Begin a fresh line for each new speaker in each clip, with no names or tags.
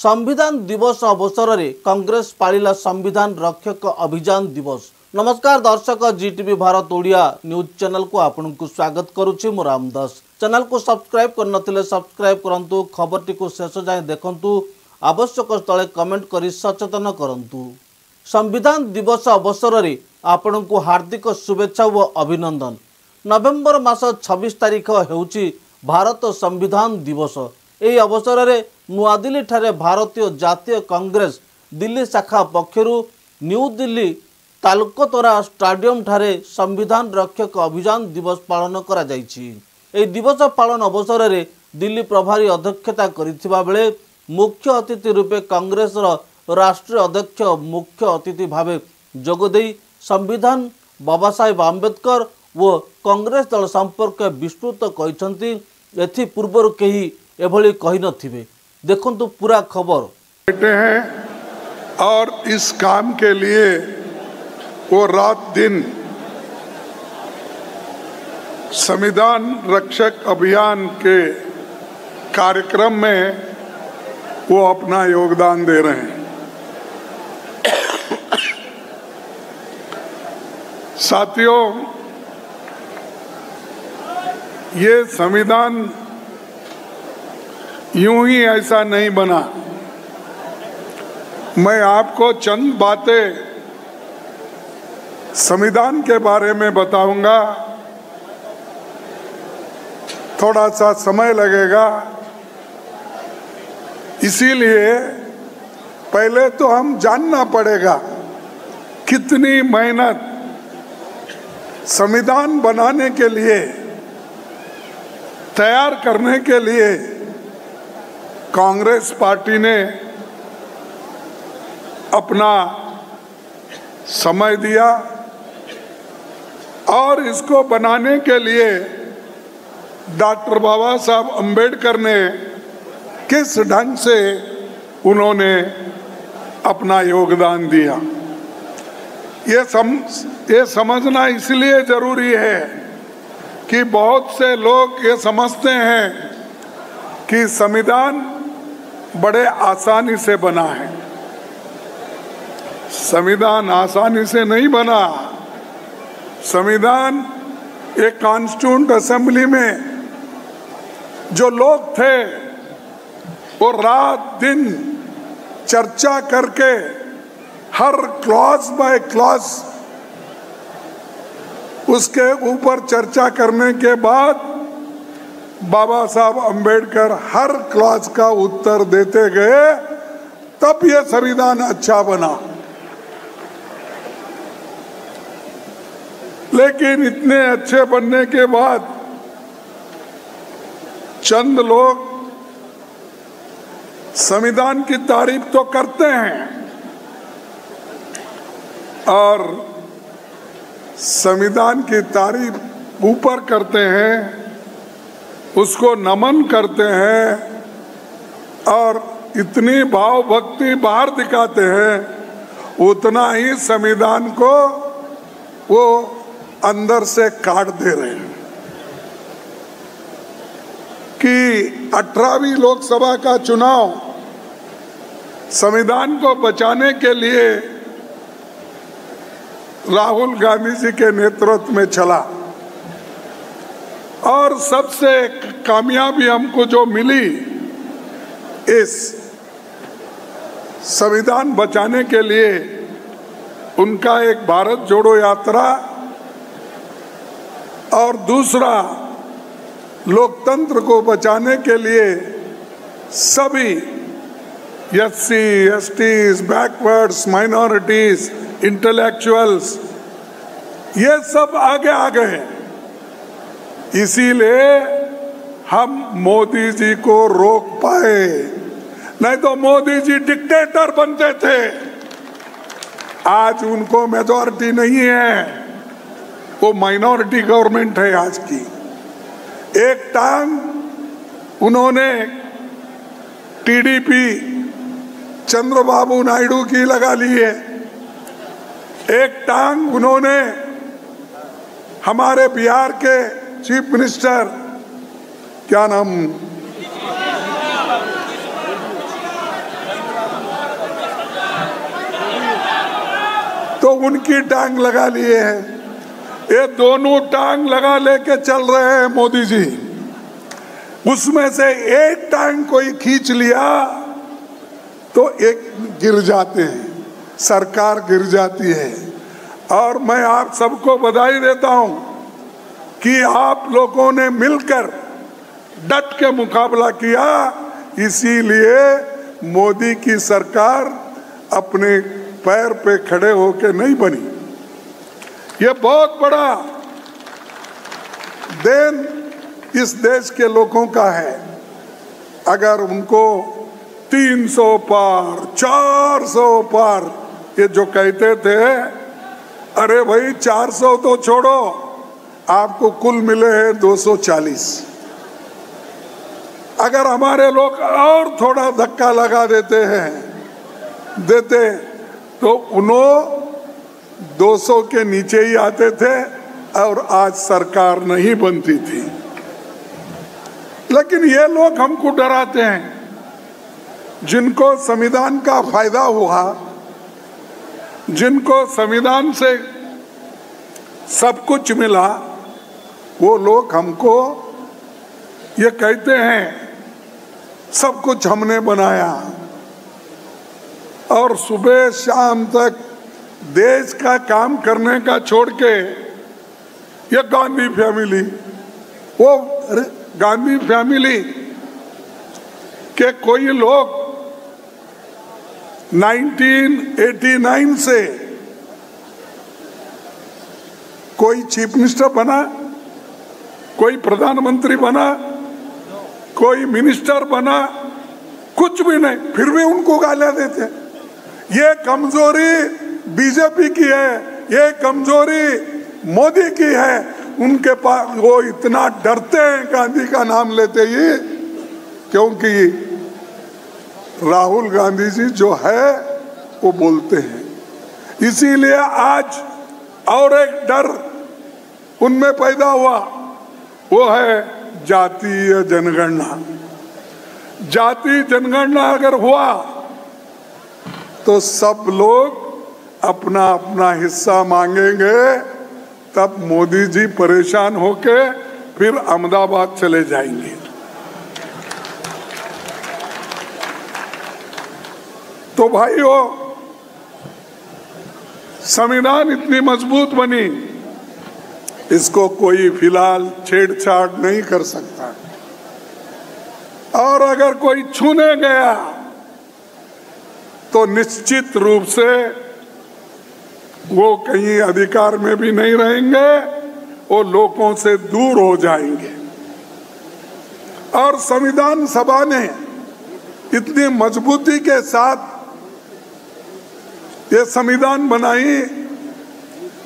संविधान दिवस अवसर में कांग्रेस पालिला संविधान रक्षक अभियान दिवस। नमस्कार दर्शक, जीटीवी भारत ओडिया न्यूज चैनल को आपन को स्वागत करुछि। मु रामदास। चैनल को सब्सक्राइब करनथिले सब्सक्राइब करंतु, खबर टी को शेष जाए देखंतु, आवश्यक स्थले कमेंट करी सचेतन करंतु। संविधान दिवस अवसर में आपन को हार्दिक शुभेच्छा व अभिनंदन। नवेम्बर मास 26 तारिख हेउछि भारत संविधान दिवस। यह अवसर में नुआदिल्ली ठारे भारतीय जातीय कांग्रेस दिल्ली शाखा पक्षरु न्यू दिल्ली तालकतोरा स्टाडियम ठारे संविधान रक्षक अभियान दिवस पालन करा जायछि। एही दिवस पालन अवसर में दिल्ली प्रभारी अध्यक्षता करिथिबा बेले मुख्य अतिथि रूपे कांग्रेस राष्ट्रीय अध्यक्ष मुख्य अतिथि भावे जोगदेई संविधान बाबा साहेब आंबेडकर व कांग्रेस दल संपर्क विस्तृत कहिसंती। एथि पूर्व कहीं एभली कही नथिबे। देखंतु पूरा खबर।
बैठे हैं और इस काम के लिए वो रात दिन संविधान रक्षक अभियान के कार्यक्रम में वो अपना योगदान दे रहे हैं। साथियों, ये संविधान यूं ही ऐसा नहीं बना। मैं आपको चंद बातें संविधान के बारे में बताऊंगा, थोड़ा सा समय लगेगा, इसीलिए पहले तो हम जानना पड़ेगा कितनी मेहनत संविधान बनाने के लिए, तैयार करने के लिए कांग्रेस पार्टी ने अपना समय दिया और इसको बनाने के लिए डॉक्टर बाबा साहब अम्बेडकर ने किस ढंग से उन्होंने अपना योगदान दिया। ये समझना इसलिए जरूरी है कि बहुत से लोग ये समझते हैं कि संविधान बड़े आसानी से बना है। संविधान आसानी से नहीं बना। संविधान एक कॉन्स्टिट्यूएंट असेंबली में जो लोग थे वो रात दिन चर्चा करके हर क्लॉज बाय क्लॉज उसके ऊपर चर्चा करने के बाद बाबा साहब अम्बेडकर हर क्लॉज का उत्तर देते गए, तब ये संविधान अच्छा बना। लेकिन इतने अच्छे बनने के बाद चंद लोग संविधान की तारीफ तो करते हैं और संविधान की तारीफ ऊपर करते हैं, उसको नमन करते हैं और इतनी भाव भक्ति बाहर दिखाते हैं, उतना ही संविधान को वो अंदर से काट दे रहे हैं। कि 18वीं लोकसभा का चुनाव संविधान को बचाने के लिए राहुल गांधी जी के नेतृत्व में चला और सबसे कामयाबी हमको जो मिली इस संविधान बचाने के लिए, उनका एक भारत जोड़ो यात्रा और दूसरा लोकतंत्र को बचाने के लिए सभी SC, STs, backwards, minorities, intellectuals, ये सब आगे आ गए। इसीलिए हम मोदी जी को रोक पाए, नहीं तो मोदी जी डिक्टेटर बनते थे। आज उनको मेजॉरिटी नहीं है, वो माइनॉरिटी गवर्नमेंट है आज की। एक टांग उन्होंने टीडीपी चंद्रबाबू नायडू की लगा ली है, एक टांग उन्होंने हमारे बिहार के चीफ मिनिस्टर, क्या नाम, उनकी टांग लगा लिए हैं। ये दोनों टांग लगा लेके चल रहे हैं मोदी जी। उसमें से एक टांग कोई खींच लिया तो एक गिर जाते हैं, सरकार गिर जाती है। और मैं आप सबको बधाई देता हूं कि आप लोगों ने मिलकर डट के मुकाबला किया, इसीलिए मोदी की सरकार अपने पैर पे खड़े होके नहीं बनी। ये बहुत बड़ा देन इस देश के लोगों का है। अगर उनको 300 पार 400 पार ये जो कहते थे, अरे भाई 400 तो छोड़ो, आपको कुल मिले हैं 240। अगर हमारे लोग और थोड़ा धक्का लगा देते तो उन्होंने 200 के नीचे ही आते थे और आज सरकार नहीं बनती थी। लेकिन ये लोग हमको डराते हैं। जिनको संविधान का फायदा हुआ, जिनको संविधान से सब कुछ मिला, वो लोग हमको ये कहते हैं सब कुछ हमने बनाया, और सुबह शाम तक देश का काम करने का छोड़ के ये गांधी फैमिली, वो गांधी फैमिली के कोई लोग 1989 से कोई चीफ मिनिस्टर बना, कोई प्रधानमंत्री बना, कोई मिनिस्टर बना, कुछ भी नहीं, फिर भी उनको गालियां देते। ये कमजोरी बीजेपी की है, ये कमजोरी मोदी की है। उनके पास वो इतना डरते हैं गांधी का नाम लेते ही, क्योंकि राहुल गांधी जी जो है वो बोलते हैं। इसीलिए आज और एक डर उनमें पैदा हुआ, वो है जातीय जनगणना। जाति जनगणना अगर हुआ तो सब लोग अपना अपना हिस्सा मांगेंगे, तब मोदी जी परेशान होके फिर अहमदाबाद चले जाएंगे। तो भाइयों, संविधान इतनी मजबूत बनी, इसको कोई फिलहाल छेड़छाड़ नहीं कर सकता। और अगर कोई छूने गया तो निश्चित रूप से वो कहीं अधिकार में भी नहीं रहेंगे, वो लोगों से दूर हो जाएंगे। और संविधान सभा ने इतनी मजबूती के साथ ये संविधान बनाई,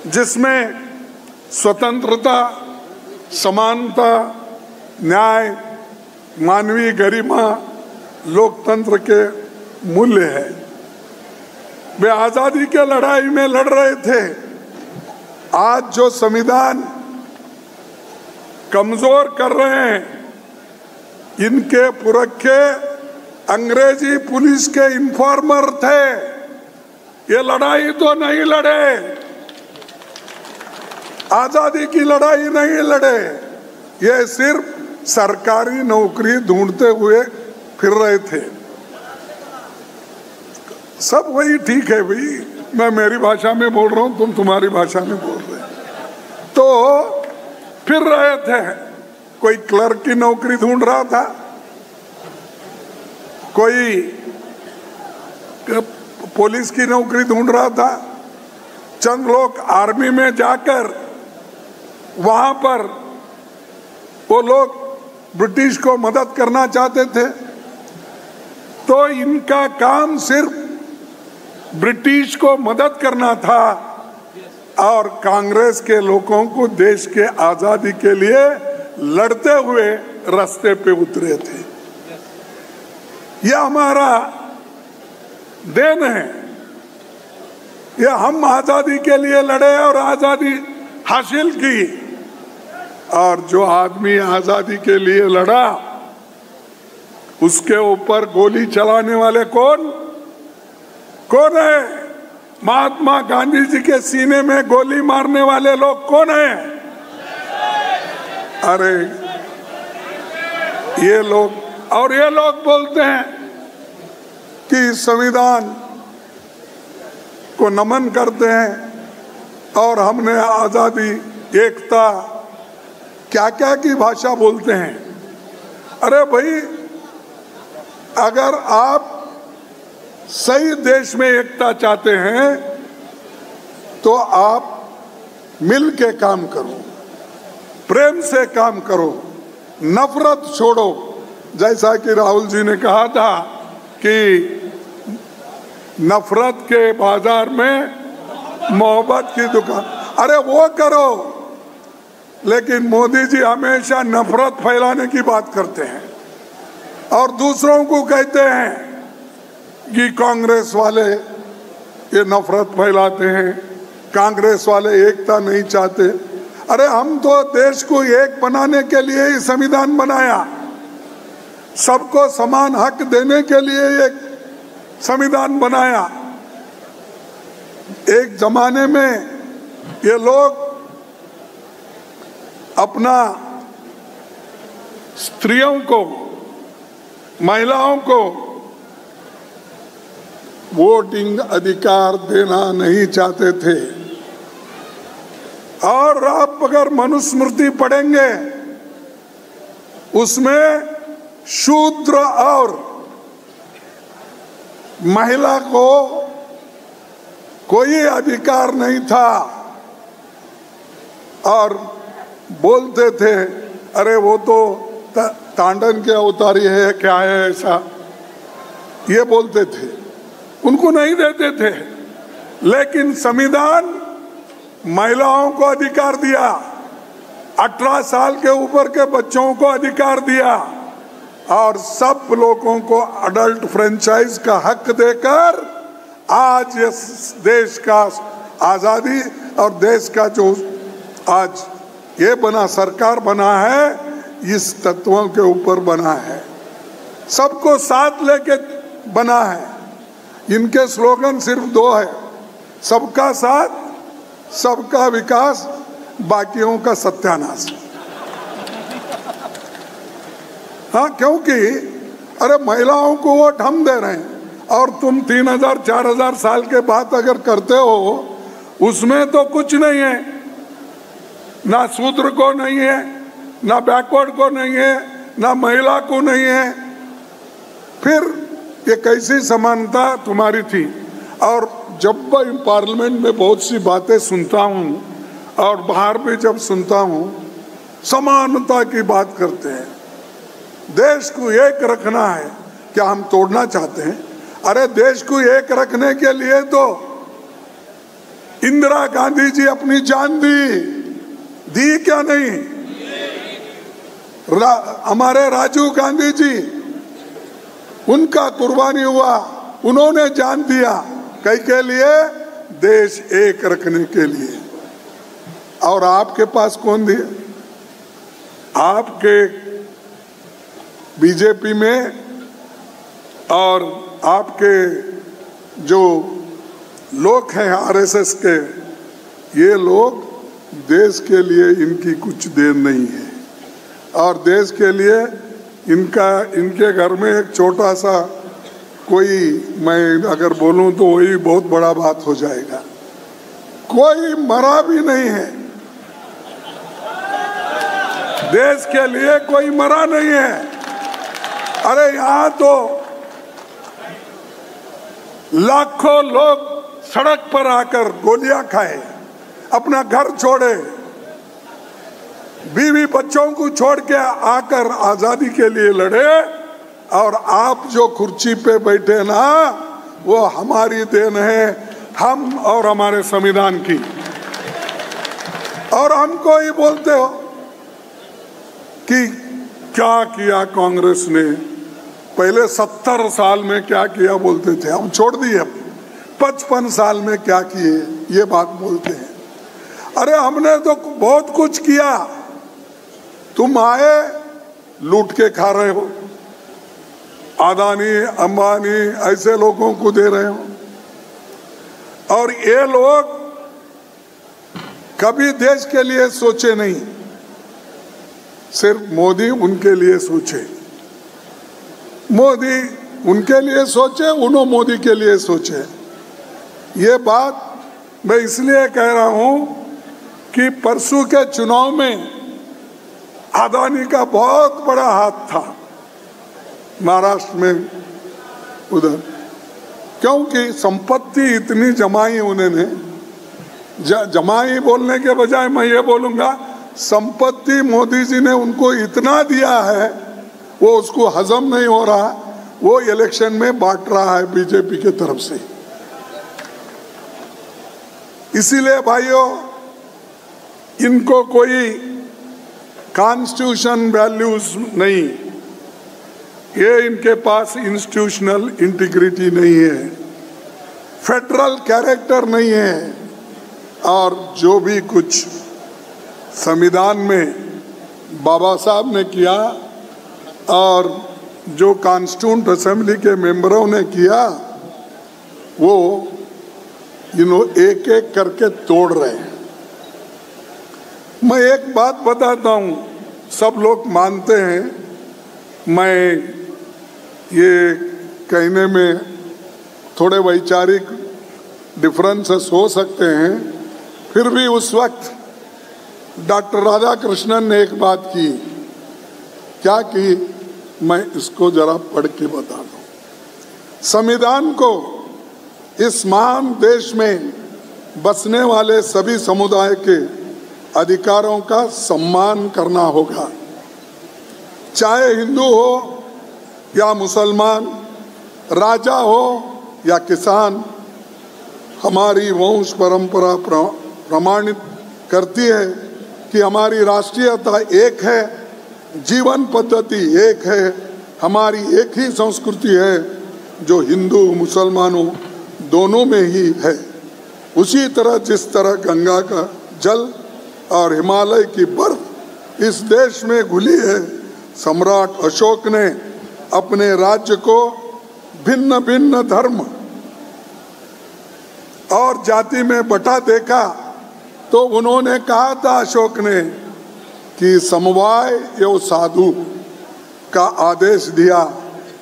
जिसमें स्वतंत्रता, समानता, न्याय, मानवीय गरिमा, लोकतंत्र के मूल्य है। वे आजादी के लड़ाई में लड़ रहे थे। आज जो संविधान कमजोर कर रहे हैं, इनके पुरखे अंग्रेजी पुलिस के इन्फॉर्मर थे। ये लड़ाई तो नहीं लड़े, आजादी की लड़ाई नहीं लड़े, ये सिर्फ सरकारी नौकरी ढूंढते हुए फिर रहे थे। सब वही ठीक है भाई, मैं मेरी भाषा में बोल रहा हूँ, तुम तुम्हारी भाषा में बोल रहे, तो फिर रहे थे। कोई क्लर्क की नौकरी ढूंढ रहा था, कोई पुलिस की नौकरी ढूंढ रहा था, चंद लोग आर्मी में जाकर वहां पर वो लोग ब्रिटिश को मदद करना चाहते थे। तो इनका काम सिर्फ ब्रिटिश को मदद करना था और कांग्रेस के लोगों को देश के आजादी के लिए लड़ते हुए रास्ते पे उतरे थे। यह हमारा देन है, यह हम आजादी के लिए लड़े और आजादी हासिल की। और जो आदमी आजादी के लिए लड़ा, उसके ऊपर गोली चलाने वाले कौन है? महात्मा गांधी जी के सीने में गोली मारने वाले लोग कौन हैं? अरे ये लोग, और ये लोग बोलते हैं कि संविधान को नमन करते हैं और हमने आजादी, एकता, क्या क्या की भाषा बोलते हैं। अरे भाई, अगर आप सही देश में एकता चाहते हैं तो आप मिल के काम करो, प्रेम से काम करो, नफरत छोड़ो। जैसा कि राहुल जी ने कहा था कि नफरत के बाजार में मोहब्बत की दुकान, अरे वो करो। लेकिन मोदी जी हमेशा नफरत फैलाने की बात करते हैं और दूसरों को कहते हैं कि कांग्रेस वाले ये नफरत फैलाते हैं, कांग्रेस वाले एकता नहीं चाहते। अरे हम तो देश को एक बनाने के लिए ही संविधान बनाया, सबको समान हक देने के लिए एक संविधान बनाया। एक जमाने में ये लोग अपना स्त्रियों को, महिलाओं को वोटिंग अधिकार देना नहीं चाहते थे। और आप अगर मनुस्मृति पढ़ेंगे उसमें शूद्र और महिला को कोई अधिकार नहीं था और बोलते थे अरे वो तो तांडन के अवतारी है, क्या है ऐसा, ये बोलते थे, उनको नहीं देते थे। लेकिन संविधान महिलाओं को अधिकार दिया, 18 साल के ऊपर के बच्चों को अधिकार दिया और सब लोगों को अडल्ट फ्रेंचाइज का हक देकर आज इस देश का आजादी और देश का जो आज ये बना, सरकार बना है, इस तत्वों के ऊपर बना है, सबको साथ लेके बना है। इनके स्लोगन सिर्फ 2 है, सबका साथ, सबका विकास, बाकियों का सत्यानाश। हाँ, क्योंकि अरे महिलाओं को वोट हम दे रहे हैं और तुम 3000 4000 साल के बाद अगर करते हो उसमें तो कुछ नहीं है, ना शूद्र को नहीं है, ना बैकवर्ड को नहीं है, ना महिला को नहीं है। फिर ये कैसी समानता तुम्हारी थी? और जब मैं पार्लियामेंट में बहुत सी बातें सुनता हूँ और बाहर भी जब सुनता हूँ, समानता की बात करते हैं, देश को एक रखना है, क्या हम तोड़ना चाहते हैं? अरे देश को एक रखने के लिए तो इंदिरा गांधी जी अपनी जान दी क्या नहीं? हमारे राजीव गांधी जी, उनका कुर्बानी हुआ, उन्होंने जान दिया कई के लिए, देश एक रखने के लिए। और आपके पास कौन दिया? आपके बीजेपी में और आपके जो लोग हैं आरएसएस के, ये लोग देश के लिए इनकी कुछ देर नहीं है और देश के लिए इनके घर में एक छोटा सा कोई, मैं अगर बोलूं तो वही बहुत बड़ा बात हो जाएगा, कोई मरा भी नहीं है, देश के लिए कोई मरा नहीं है। अरे यहाँ तो लाखों लोग सड़क पर आकर गोलियां खाए, अपना घर छोड़े, बीवी बच्चों को छोड़ के आकर आजादी के लिए लड़े। और आप जो कुर्सी पे बैठे ना, वो हमारी देन है, हम और हमारे संविधान की। और हमको ही बोलते हो कि क्या किया कांग्रेस ने, पहले 70 साल में क्या किया बोलते थे, हम छोड़ दिए, 55 साल में क्या किए ये बात बोलते हैं। अरे हमने तो बहुत कुछ किया, तुम आए लूट के खा रहे हो, अदानी अंबानी ऐसे लोगों को दे रहे हो। और ये लोग कभी देश के लिए सोचे नहीं, सिर्फ मोदी उनके लिए सोचे। मोदी उनके लिए सोचे, उन्होंने मोदी के लिए सोचे। ये बात मैं इसलिए कह रहा हूं कि परसों के चुनाव में अदानी का बहुत बड़ा हाथ था महाराष्ट्र में उधर, क्योंकि संपत्ति इतनी जमाई उन्होंने। जमाई बोलने के बजाय मैं ये बोलूंगा, संपत्ति मोदी जी ने उनको इतना दिया है, वो उसको हजम नहीं हो रहा, वो इलेक्शन में बांट रहा है बीजेपी के तरफ से। इसीलिए भाइयों, इनको कोई कॉन्स्टिट्यूशन वैल्यूज नहीं, ये इनके पास इंस्टीट्यूशनल इंटीग्रिटी नहीं है, फेडरल कैरेक्टर नहीं है, और जो भी कुछ संविधान में बाबा साहब ने किया और जो कॉन्स्टिट्यूंट असेंबली के मेंबरों ने किया, वो एक एक करके तोड़ रहे हैं। मैं एक बात बताता हूँ, सब लोग मानते हैं, मैं ये कहने में थोड़े वैचारिक डिफरेंसेस हो सकते हैं, फिर भी उस वक्त डॉक्टर राधाकृष्णन ने एक बात की, क्या की, मैं इसको जरा पढ़ के बता दूं। संविधान को इस महान देश में बसने वाले सभी समुदाय के अधिकारों का सम्मान करना होगा, चाहे हिंदू हो या मुसलमान, राजा हो या किसान। हमारी वंश परंपरा प्रमाणित करती है कि हमारी राष्ट्रीयता एक है, जीवन पद्धति एक है, हमारी एक ही संस्कृति है जो हिंदू मुसलमानों दोनों में ही है। उसी तरह जिस तरह गंगा का जल और हिमालय की बर्फ इस देश में घुली है, सम्राट अशोक ने अपने राज्य को भिन्न भिन्न धर्म और जाति में बटा देखा, तो उन्होंने कहा था अशोक ने कि समवाय एवं साधु का आदेश दिया,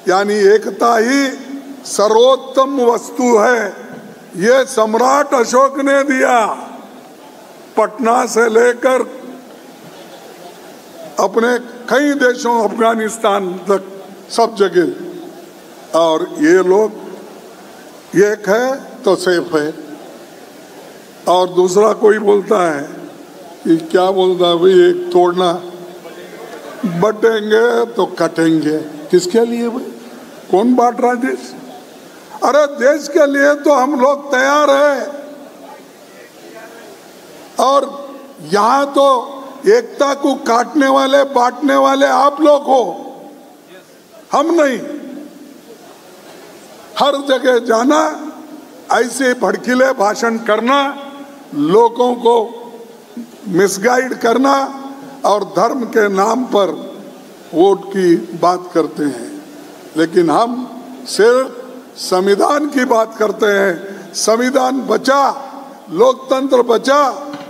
यानी एकता ही सर्वोत्तम वस्तु है। ये सम्राट अशोक ने दिया, पटना से लेकर अपने कई देशों, अफगानिस्तान तक, सब जगह। और ये लोग एक है तो सेफ है, और दूसरा कोई बोलता है कि क्या बोलता है भाई, एक तोड़ना, बटेंगे तो कटेंगे। किसके लिए भाई? कौन बांट रहा देश? अरे देश के लिए तो हम लोग तैयार हैं, और यहाँ तो एकता को काटने वाले, बांटने वाले आप लोग हो, हम नहीं। हर जगह जाना, ऐसे भड़कीले भाषण करना, लोगों को मिसगाइड करना और धर्म के नाम पर वोट की बात करते हैं। लेकिन हम सिर्फ संविधान की बात करते हैं। संविधान बचा, लोकतंत्र बचा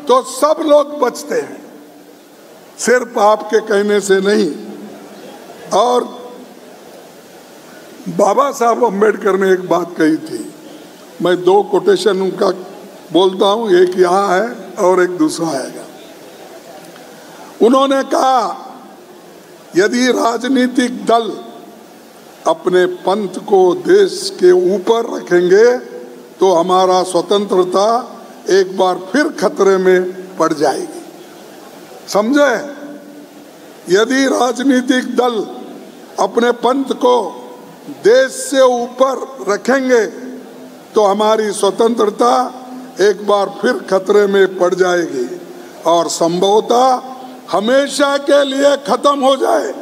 तो सब लोग बचते हैं, सिर्फ आपके कहने से नहीं। और बाबा साहब अम्बेडकर ने एक बात कही थी, मैं दो कोटेशन उनका बोलता हूं, एक यहाँ है और एक दूसरा आएगा। उन्होंने कहा, यदि राजनीतिक दल अपने पंथ को देश के ऊपर रखेंगे तो हमारा स्वतंत्रता एक बार फिर खतरे में पड़ जाएगी। समझे? यदि राजनीतिक दल अपने पंथ को देश से ऊपर रखेंगे तो हमारी स्वतंत्रता एक बार फिर खतरे में पड़ जाएगी और संभवतः हमेशा के लिए खत्म हो जाए।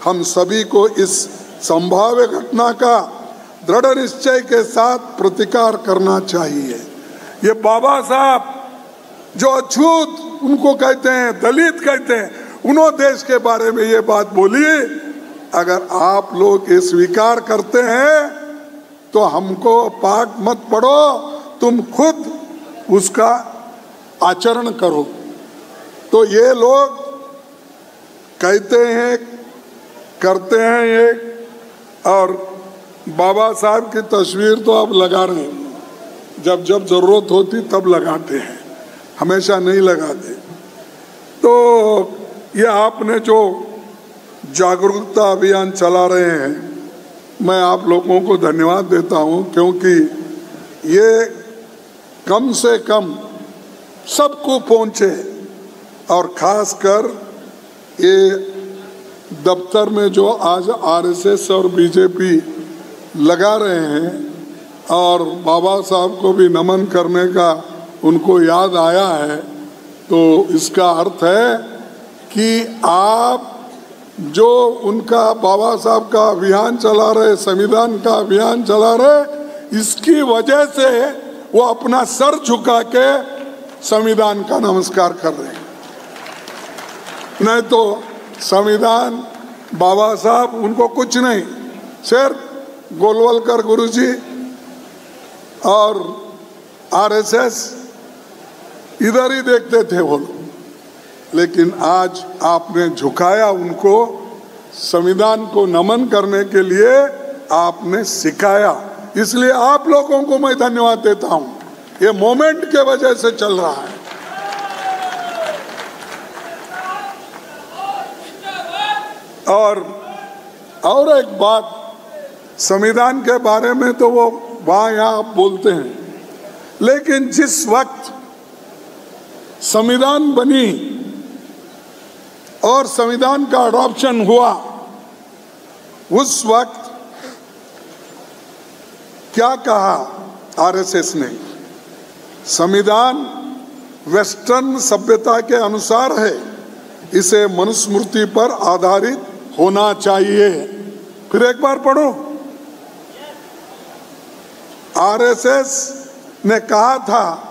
हम सभी को इस संभाव्य घटना का दृढ़ निश्चय के साथ प्रतिकार करना चाहिए। ये बाबा साहब जो अछूत उनको कहते हैं, दलित कहते हैं, उन्होंने देश के बारे में ये बात बोली। अगर आप लोग ये स्वीकार करते हैं तो हमको पाठ मत पढ़ो, तुम खुद उसका आचरण करो। तो ये लोग कहते हैं, करते हैं ये, और बाबा साहब की तस्वीर तो अब लगा रहे हैं, जब जब जरूरत होती तब लगाते हैं, हमेशा नहीं लगाते। तो ये आपने जो जागरूकता अभियान चला रहे हैं, मैं आप लोगों को धन्यवाद देता हूँ, क्योंकि ये कम से कम सबको पहुँचे, और खासकर ये दफ्तर में जो आज आरएसएस और बीजेपी लगा रहे हैं, और बाबा साहब को भी नमन करने का उनको याद आया है, तो इसका अर्थ है कि आप जो उनका बाबा साहब का अभियान चला रहे, संविधान का अभियान चला रहे, इसकी वजह से वो अपना सर झुका के संविधान का नमस्कार कर रहे हैं। नहीं तो संविधान, बाबा साहब, उनको कुछ नहीं, सिर्फ गोलवलकर गुरुजी और आरएसएस इधर ही देखते थे वो लोग। लेकिन आज आपने झुकाया उनको, संविधान को नमन करने के लिए आपने सिखाया, इसलिए आप लोगों को मैं धन्यवाद देता हूं। ये मोमेंट के वजह से चल रहा है। और एक बात, संविधान के बारे में तो वो वहाँ यहाँ बोलते हैं, लेकिन जिस वक्त संविधान बनी और संविधान का अडॉप्शन हुआ, उस वक्त क्या कहा आरएसएस ने? संविधान वेस्टर्न सभ्यता के अनुसार है, इसे मनुस्मृति पर आधारित होना चाहिए। फिर एक बार पढ़ो, आरएसएस ने कहा था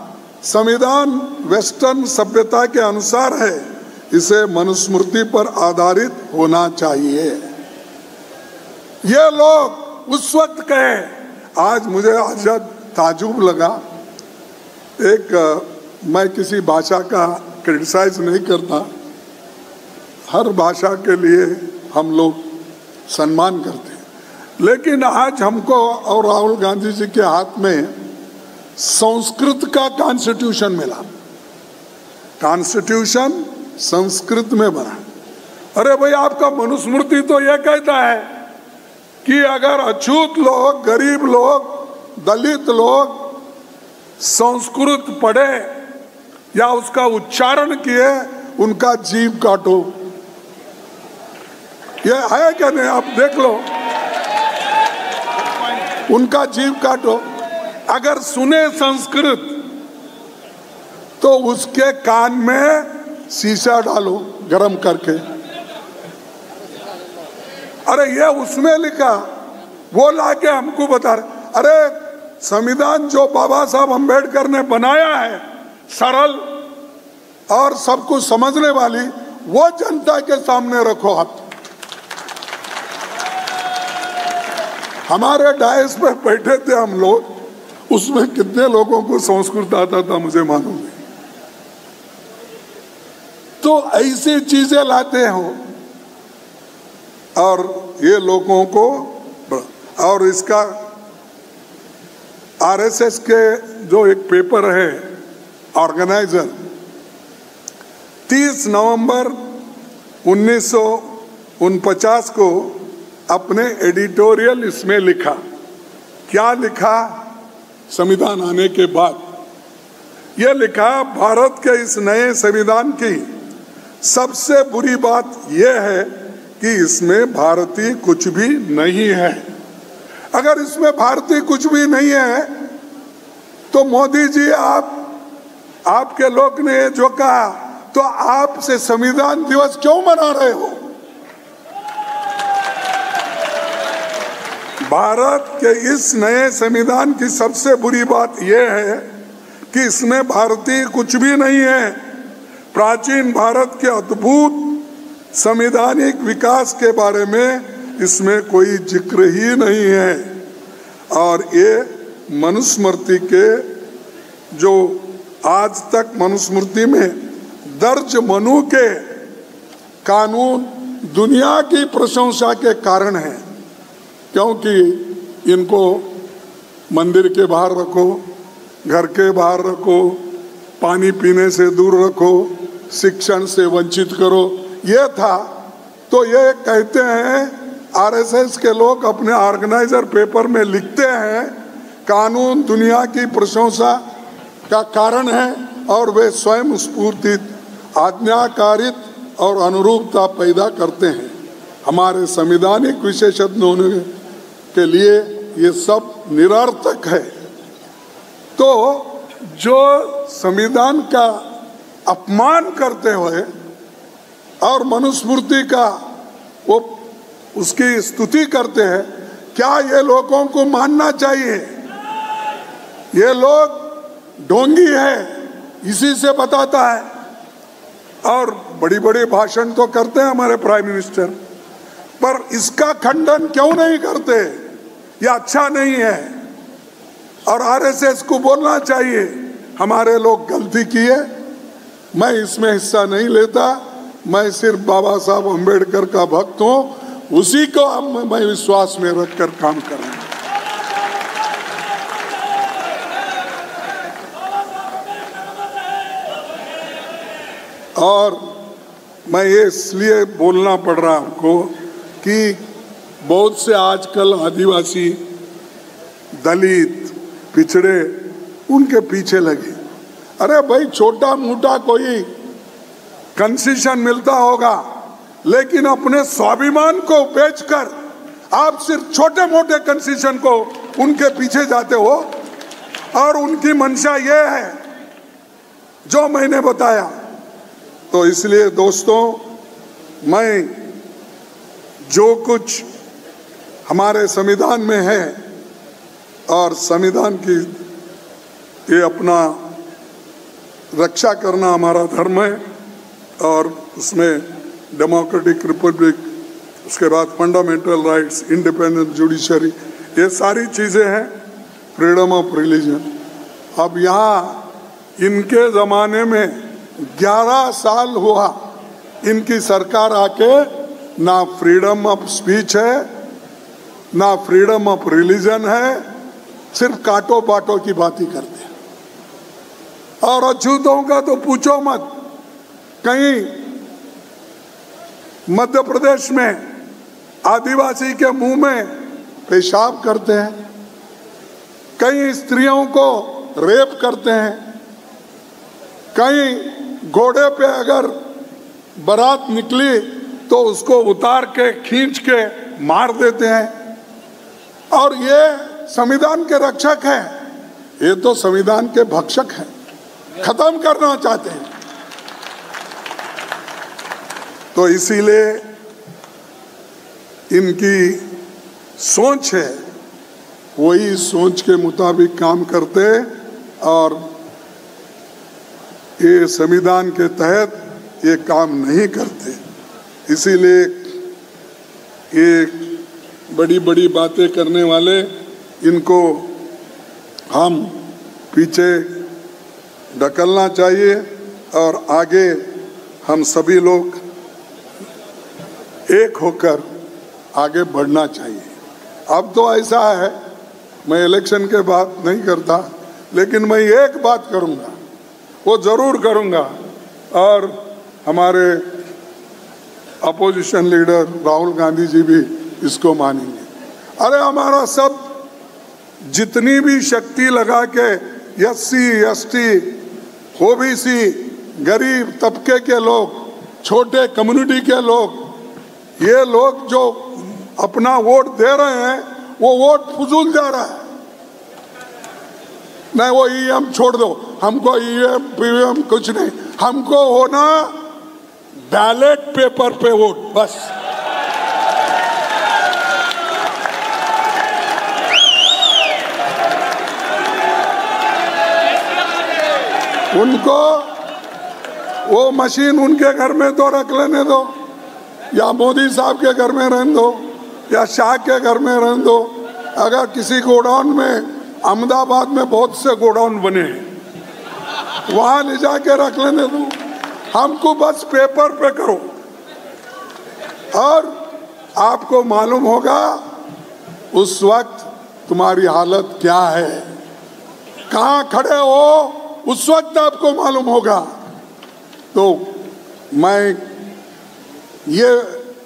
संविधान वेस्टर्न सभ्यता के अनुसार है, इसे मनुस्मृति पर आधारित होना चाहिए। ये लोग उस वक्त कहे, आज मुझे आज ताजुब लगा, मैं किसी भाषा का क्रिटिसाइज नहीं करता, हर भाषा के लिए हम लोग सम्मान करते हैं, लेकिन आज हमको और राहुल गांधी जी के हाथ में संस्कृत का कॉन्स्टिट्यूशन मिला। कॉन्स्टिट्यूशन संस्कृत में बना। अरे भाई, आपका मनुस्मृति तो यह कहता है कि अगर अछूत लोग, गरीब लोग, दलित लोग संस्कृत पढ़े या उसका उच्चारण किए, उनका जीव काटो। ये है क्या नहीं? आप देख लो, उनका जीव काटो। अगर सुने संस्कृत तो उसके कान में शीशा डालो गरम करके। अरे ये उसमें लिखा, वो लाके हमको बता रहे। अरे संविधान जो बाबा साहब अम्बेडकर ने बनाया है, सरल और सबको समझने वाली, वो जनता के सामने रखो हाथ। हमारे डायस पे बैठे थे हम लोग, उसमें कितने लोगों को संस्कृत आता था मुझे मालूम नहीं। तो ऐसी चीजें लाते हो और ये लोगों को, और इसका आरएसएस के जो एक पेपर है ऑर्गेनाइजर, 30 नवंबर 1949 को अपने एडिटोरियल इसमें लिखा। क्या लिखा? संविधान आने के बाद यह लिखा, भारत के इस नए संविधान की सबसे बुरी बात यह है कि इसमें भारतीय कुछ भी नहीं है। अगर इसमें भारतीय कुछ भी नहीं है तो मोदी जी, आपके लोग ने जो कहा, तो आपसे संविधान दिवस क्यों मना रहे हो? भारत के इस नए संविधान की सबसे बुरी बात यह है कि इसमें भारतीय कुछ भी नहीं है। प्राचीन भारत के अद्भुत संवैधानिक विकास के बारे में इसमें कोई जिक्र ही नहीं है, और ये मनुस्मृति के जो आज तक मनुस्मृति में दर्ज मनु के कानून दुनिया की प्रशंसा के कारण है, क्योंकि इनको मंदिर के बाहर रखो, घर के बाहर रखो, पानी पीने से दूर रखो, शिक्षण से वंचित करो, ये था। तो ये कहते हैं आरएसएस के लोग अपने ऑर्गेनाइजर पेपर में लिखते हैं कानून दुनिया की प्रशंसा का कारण है और वे स्वयं स्फूर्तित, आज्ञाकारित और अनुरूपता पैदा करते हैं। हमारे संवैधानिक विशेषज्ञों के लिए ये सब निरर्थक है। तो जो संविधान का अपमान करते हुए और मनुस्मृति का वो उसकी स्तुति करते हैं, क्या ये लोगों को मानना चाहिए? ये लोग ढोंगी है, इसी से बताता है। और बड़ी बड़ी भाषण तो करते हैं हमारे प्राइम मिनिस्टर, पर इसका खंडन क्यों नहीं करते? ये अच्छा नहीं है और आरएसएस को बोलना चाहिए हमारे लोग गलती किए। मैं इसमें हिस्सा नहीं लेता, मैं सिर्फ बाबा साहब अम्बेडकर का भक्त हूँ, उसी को मैं विश्वास में रखकर काम कर रहा हूँ। और मैं ये इसलिए बोलना पड़ रहा हमको कि बहुत से आजकल आदिवासी, दलित, पिछड़े उनके पीछे लगे। अरे भाई, छोटा मोटा कोई कंसेशन मिलता होगा, लेकिन अपने स्वाभिमान को बेचकर आप सिर्फ छोटे मोटे कंसेशन को उनके पीछे जाते हो और उनकी मंशा ये है जो मैंने बताया। तो इसलिए दोस्तों, मैं जो कुछ हमारे संविधान में है और संविधान की ये अपना रक्षा करना हमारा धर्म है, और उसमें डेमोक्रेटिक रिपब्लिक, उसके बाद फंडामेंटल राइट्स, इंडिपेंडेंट जुडिशरी, ये सारी चीज़ें हैं, फ्रीडम ऑफ रिलीजन। अब यहाँ इनके ज़माने में 11 साल हुआ इनकी सरकार आके, ना फ्रीडम ऑफ स्पीच है, ना फ्रीडम ऑफ रिलीजन है, सिर्फ काटो बाटो की बात ही करते हैं। और अछूतों का तो पूछो मत। कहीं मध्य प्रदेश में आदिवासी के मुंह में पेशाब करते हैं, कई स्त्रियों को रेप करते हैं, कई घोड़े पे अगर बारात निकली तो उसको उतार के खींच के मार देते हैं। और ये संविधान के रक्षक हैं, ये तो संविधान के भक्षक हैं, खत्म करना चाहते हैं। तो इसीलिए इनकी सोच है, वही सोच के मुताबिक काम करते और ये संविधान के तहत ये काम नहीं करते। इसीलिए ये बड़ी बड़ी बातें करने वाले, इनको हम पीछे ढकलना चाहिए और आगे हम सभी लोग एक होकर आगे बढ़ना चाहिए। अब तो ऐसा है, मैं इलेक्शन के बाद नहीं करता, लेकिन मैं एक बात करूंगा, वो जरूर करूंगा, और हमारे अपोजिशन लीडर राहुल गांधी जी भी इसको मानेंगे। अरे हमारा सब जितनी भी शक्ति लगा के SC, ST, OBC, गरीब तबके के लोग, छोटे कम्युनिटी के लोग, ये लोग जो अपना वोट दे रहे हैं, वो वोट फजूल जा रहा है। नहीं, वो EM छोड़ दो, हमको EM PVM कुछ नहीं, हमको होना बैलेट पेपर पे वोट, बस। उनको वो मशीन उनके घर में तो रख लेने दो, या मोदी साहब के घर में रहने दो, या शाह के घर में रहने दो। अगर किसी गोडाउन में, अहमदाबाद में बहुत से गोडाउन बने हैं, वहां ले जाके रख लेने दो, हमको बस पेपर पे करो। और आपको मालूम होगा उस वक्त तुम्हारी हालत क्या है, कहां खड़े हो, उस वक्त आपको मालूम होगा। तो मैं ये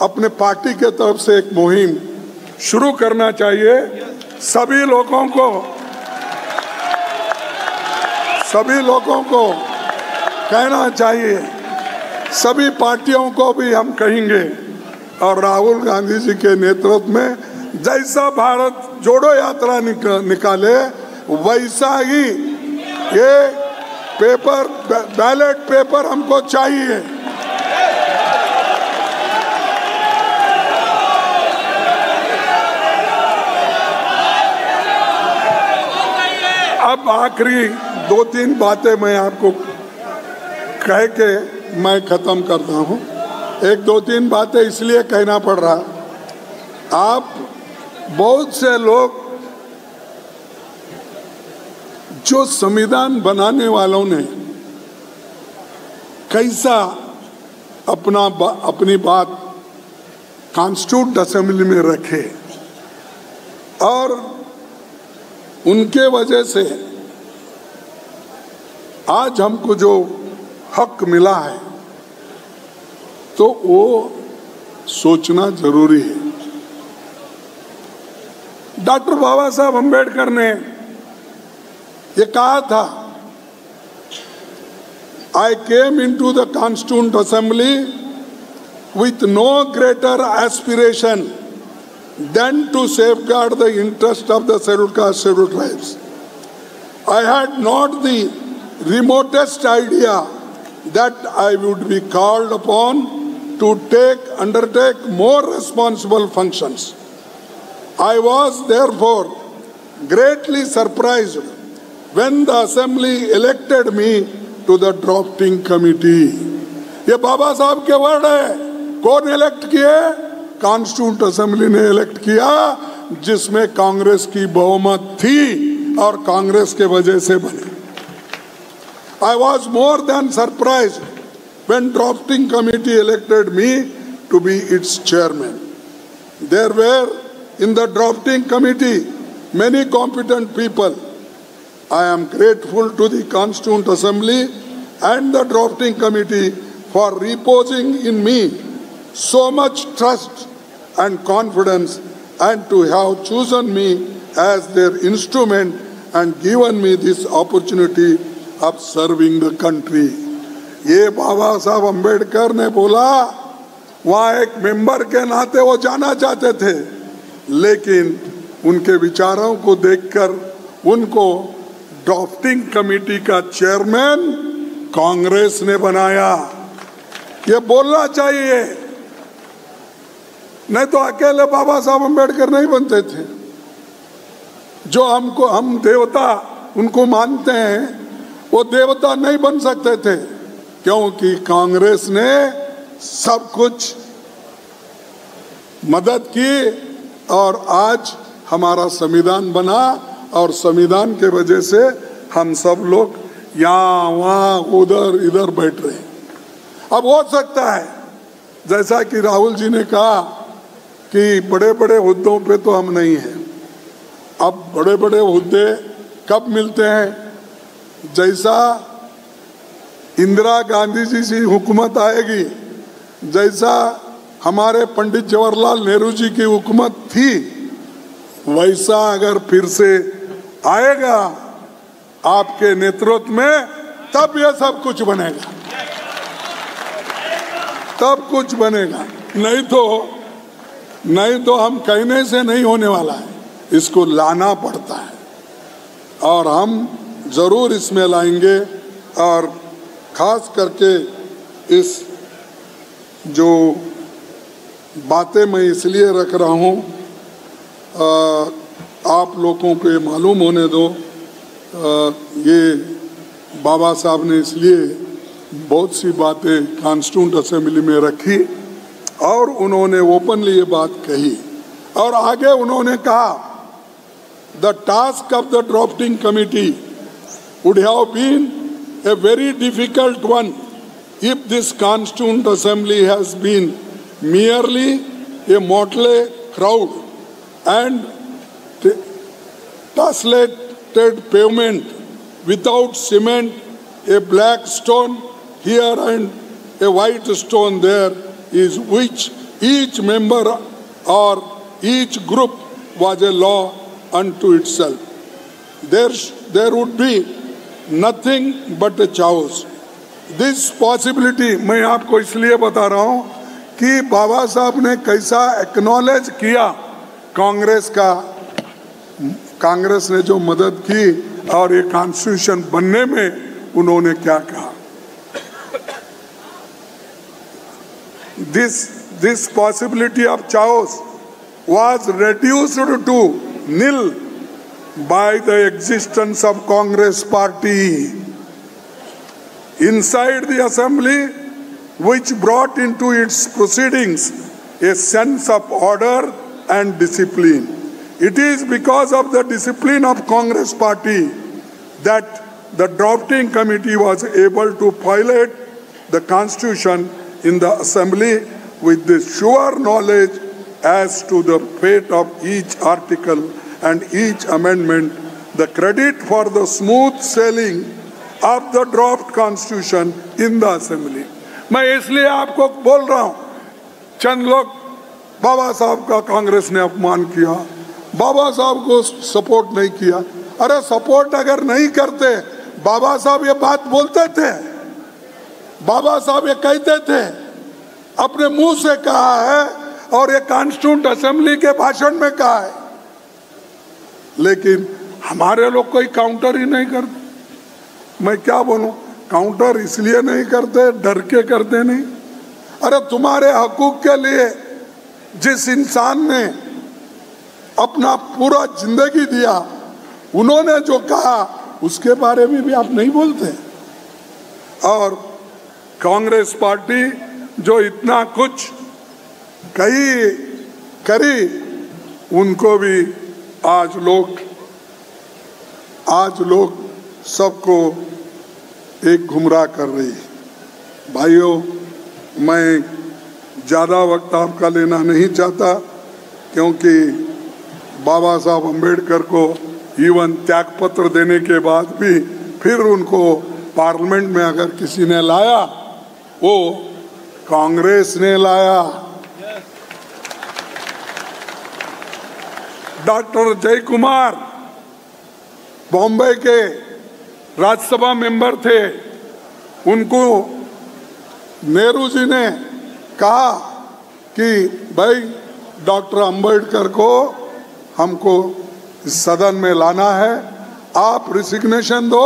अपने पार्टी के तरफ से एक मुहिम शुरू करना चाहिए। सभी लोगों को कहना चाहिए, सभी पार्टियों को भी हम कहेंगे, और राहुल गांधी जी के नेतृत्व में जैसा भारत जोड़ो यात्रा निकाले वैसा ही ये पेपर, बैलेट पेपर हमको चाहिए। अब आखिरी 2-3 बातें मैं आपको कह के मैं खत्म करता हूं। 1-2-3 बातें इसलिए कहना पड़ रहा, आप बहुत से लोग जो संविधान बनाने वालों ने कैसा अपनी बात कॉन्स्टिट्यूट असेंबली में रखे, और उनके वजह से आज हमको जो हक मिला है तो वो सोचना जरूरी है। डॉक्टर बाबा साहब अम्बेडकर ने ये कहा था, I came into the Constituent Assembly with no greater aspiration than to safeguard the interest of the scheduled caste, scheduled tribes. I had not the remotest idea that I would be called upon to undertake more responsible functions. I was therefore greatly surprised when the Assembly elected me to the drafting committee. ये बाबा साहब के word है। कौन elect किए? Constituent assembly ने elect किया, जिसमें कांग्रेस की बहुमत थी और कांग्रेस के वजह से बने। I was more than surprised when drafting committee elected me to be its chairman. There were in the drafting committee many competent people. I am grateful to the Constituent Assembly and the drafting committee for reposing in me so much trust and confidence, and to have chosen me as their instrument and given me this opportunity of serving the country. ये बाबा साहब अम्बेडकर ने बोला, वहाँ एक member के नाते वो जाना चाहते थे, लेकिन उनके विचारों को देखकर उनको ड्राफ्टिंग कमेटी का चेयरमैन कांग्रेस ने बनाया। ये बोलना चाहिए, नहीं तो अकेले बाबा साहब अम्बेडकर नहीं बनते थे। जो हम देवता उनको मानते हैं, वो देवता नहीं बन सकते थे, क्योंकि कांग्रेस ने सब कुछ मदद की और आज हमारा संविधान बना, और संविधान के वजह से हम सब लोग यहाँ वहाँ उधर इधर बैठ रहे हैं। अब हो सकता है जैसा कि राहुल जी ने कहा कि बड़े बड़े हुद्दों पे तो हम नहीं हैं। अब बड़े बड़े हुद्दे कब मिलते हैं? जैसा इंदिरा गांधी जी की हुकूमत आएगी, जैसा हमारे पंडित जवाहरलाल नेहरू जी की हुकूमत थी, वैसा अगर फिर से आएगा आपके नेतृत्व में, तब यह सब कुछ बनेगा, तब कुछ बनेगा। नहीं तो हम कहने से नहीं होने वाला है, इसको लाना पड़ता है, और हम जरूर इसमें लाएंगे। और खास करके इस जो बातें मैं इसलिए रख रहा हूँ, आप लोगों को ये मालूम होने दो, ये बाबा साहब ने इसलिए बहुत सी बातें कॉन्स्टिट्यूंट असेंबली में रखी, और उन्होंने ओपनली ये बात कही, और आगे उन्होंने कहा, the task of the drafting committee would have been a very difficult one if this Constituent Assembly has been merely a motley crowd and tessellated pavement without cement, a black stone here and a white stone there, is which each member or each group was a law unto itself. There would be nothing but a chaos. This possibility मैं आपको इसलिए बता रहा हूँ कि बाबा साहब ने कैसा एक्नॉलेज किया कांग्रेस ने जो मदद की और ये कॉन्स्टिट्यूशन बनने में उन्होंने क्या कहा. This possibility of chaos was reduced to nil by the existence of Congress party inside the assembly, which brought into its proceedings a sense of order and discipline. It is because of the discipline of Congress party that the drafting committee was able to violate the constitution in the assembly with the sure knowledge as to the fate of each article and each amendment. The credit for the smooth sailing of the draft constitution in the assembly. मैं इसलिए आपको बोल रहा हूं, चंद लोग बाबा साहब का कांग्रेस ने अपमान किया, बाबा साहब को सपोर्ट नहीं किया. अरे सपोर्ट अगर नहीं करते, बाबा साहब ये बात बोलते थे, बाबा साहब ये कहते थे, अपने मुंह से कहा है और ये कॉन्स्टिट्यूंट असेंबली के भाषण में कहा है. लेकिन हमारे लोग कोई काउंटर ही नहीं करते. मैं क्या बोलूं, काउंटर इसलिए नहीं करते, डर के करते नहीं. अरे तुम्हारे हकूक के लिए जिस इंसान ने अपना पूरा जिंदगी दिया, उन्होंने जो कहा उसके बारे में भी आप नहीं बोलते. और कांग्रेस पार्टी जो इतना कुछ करी, उनको भी आज लोग सबको एक गुमराह कर रही है. भाइयों, मैं ज़्यादा वक्त आपका लेना नहीं चाहता, क्योंकि बाबा साहब अम्बेडकर को इवन त्यागपत्र देने के बाद भी फिर उनको पार्लियामेंट में अगर किसी ने लाया, वो कांग्रेस ने लाया. डॉक्टर जय कुमार बॉम्बे के राज्यसभा मेंबर थे, उनको नेहरू जी ने कहा कि भाई डॉक्टर अंबेडकर को हमको सदन में लाना है, आप रिसिग्नेशन दो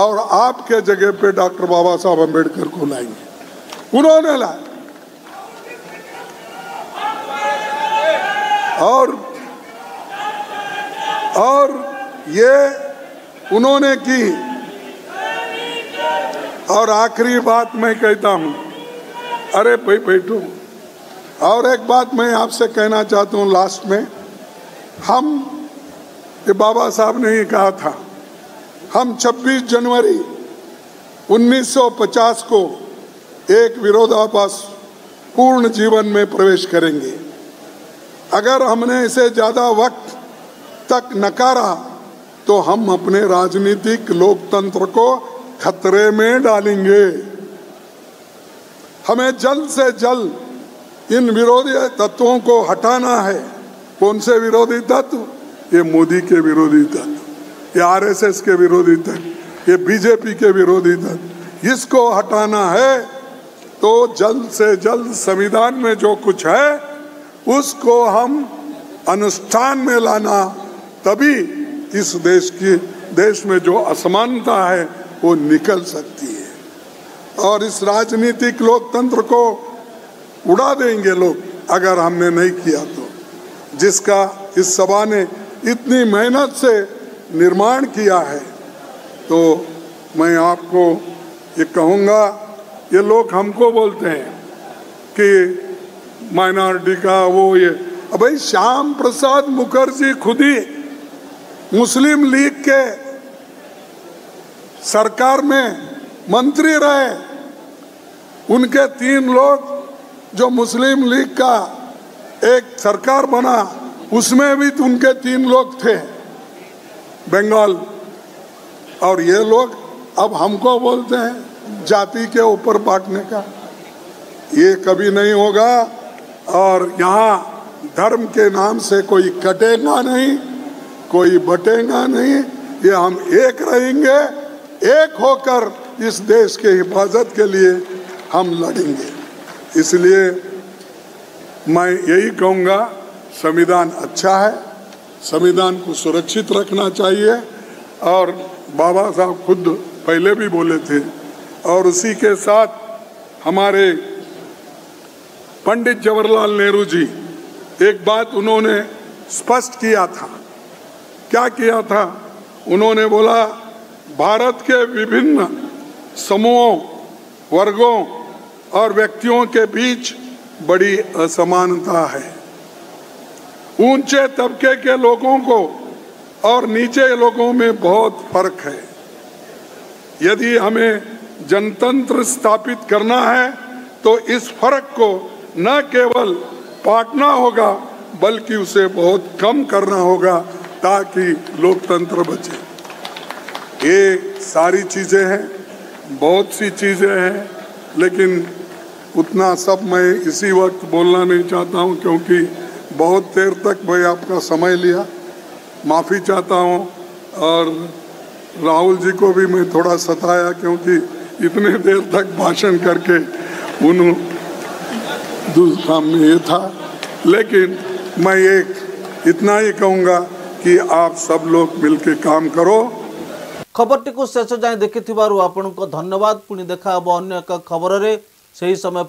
और आपके जगह पे डॉक्टर बाबा साहब अंबेडकर को लाएंगे. उन्होंने लाया और ये उन्होंने की. और आखिरी बात मैं कहता हूं, अरे भाई बैठो, और एक बात मैं आपसे कहना चाहता हूं लास्ट में. ये बाबा साहब ने ही कहा था, हम 26 जनवरी 1950 को एक विरोधाभास पूर्ण जीवन में प्रवेश करेंगे. अगर हमने इसे ज्यादा वक्त तक नकारा तो हम अपने राजनीतिक लोकतंत्र को खतरे में डालेंगे. हमें जल्द से जल्द इन विरोधी तत्वों को हटाना है. कौन से विरोधी तत्व? ये मोदी के विरोधी तत्व, ये आरएसएस के विरोधी तत्व, ये बीजेपी के विरोधी तत्व. इसको हटाना है तो जल्द से जल्द संविधान में जो कुछ है उसको हम अनुष्ठान में लाना, तभी इस देश में जो असमानता है वो निकल सकती है. और इस राजनीतिक लोकतंत्र को उड़ा देंगे लोग अगर हमने नहीं किया तो, जिसका इस सभा ने इतनी मेहनत से निर्माण किया है. तो मैं आपको ये कहूँगा, ये लोग हमको बोलते हैं कि माइनॉरिटी का वो ये, भाई श्याम प्रसाद मुखर्जी खुद ही मुस्लिम लीग के सरकार में मंत्री रहे, उनके 3 लोग जो मुस्लिम लीग का एक सरकार बना उसमें भी उनके 3 लोग थे बंगाल। और ये लोग अब हमको बोलते हैं जाति के ऊपर बांटने का। ये कभी नहीं होगा। और यहाँ धर्म के नाम से कोई कटेगा नहीं, कोई बटेगा नहीं। ये हम एक रहेंगे, एक होकर इस देश के हिफाजत के लिए हम लड़ेंगे। इसलिए मैं यही कहूँगा, संविधान अच्छा है, संविधान को सुरक्षित रखना चाहिए। और बाबा साहब खुद पहले भी बोले थे। और उसी के साथ हमारे पंडित जवाहरलाल नेहरू जी एक बात उन्होंने स्पष्ट किया था। क्या किया था? उन्होंने बोला, भारत के विभिन्न समूहों, वर्गों और व्यक्तियों के बीच बड़ी असमानता है। ऊंचे तबके के लोगों को और नीचे लोगों में बहुत फर्क है। यदि हमें जनतंत्र स्थापित करना है तो इस फर्क को न केवल पाटना होगा बल्कि उसे बहुत कम करना होगा ताकि लोकतंत्र बचे। ये सारी चीज़ें हैं, बहुत सी चीज़ें हैं, लेकिन उतना सब मैं इसी वक्त बोलना नहीं चाहता हूं क्योंकि बहुत देर तक मैं आपका समय लिया। माफ़ी चाहता हूं। और राहुल जी को भी मैं थोड़ा सताया क्योंकि इतने देर तक भाषण करके उन दूसरा में ये था। लेकिन मैं इतना ही कहूँगा कि आप सब लोग मिलके काम करो।
खबरटी को शेष जाए देखि आपको धन्यवाद। पुणी देखा अन्य एक खबर रे, सही समय।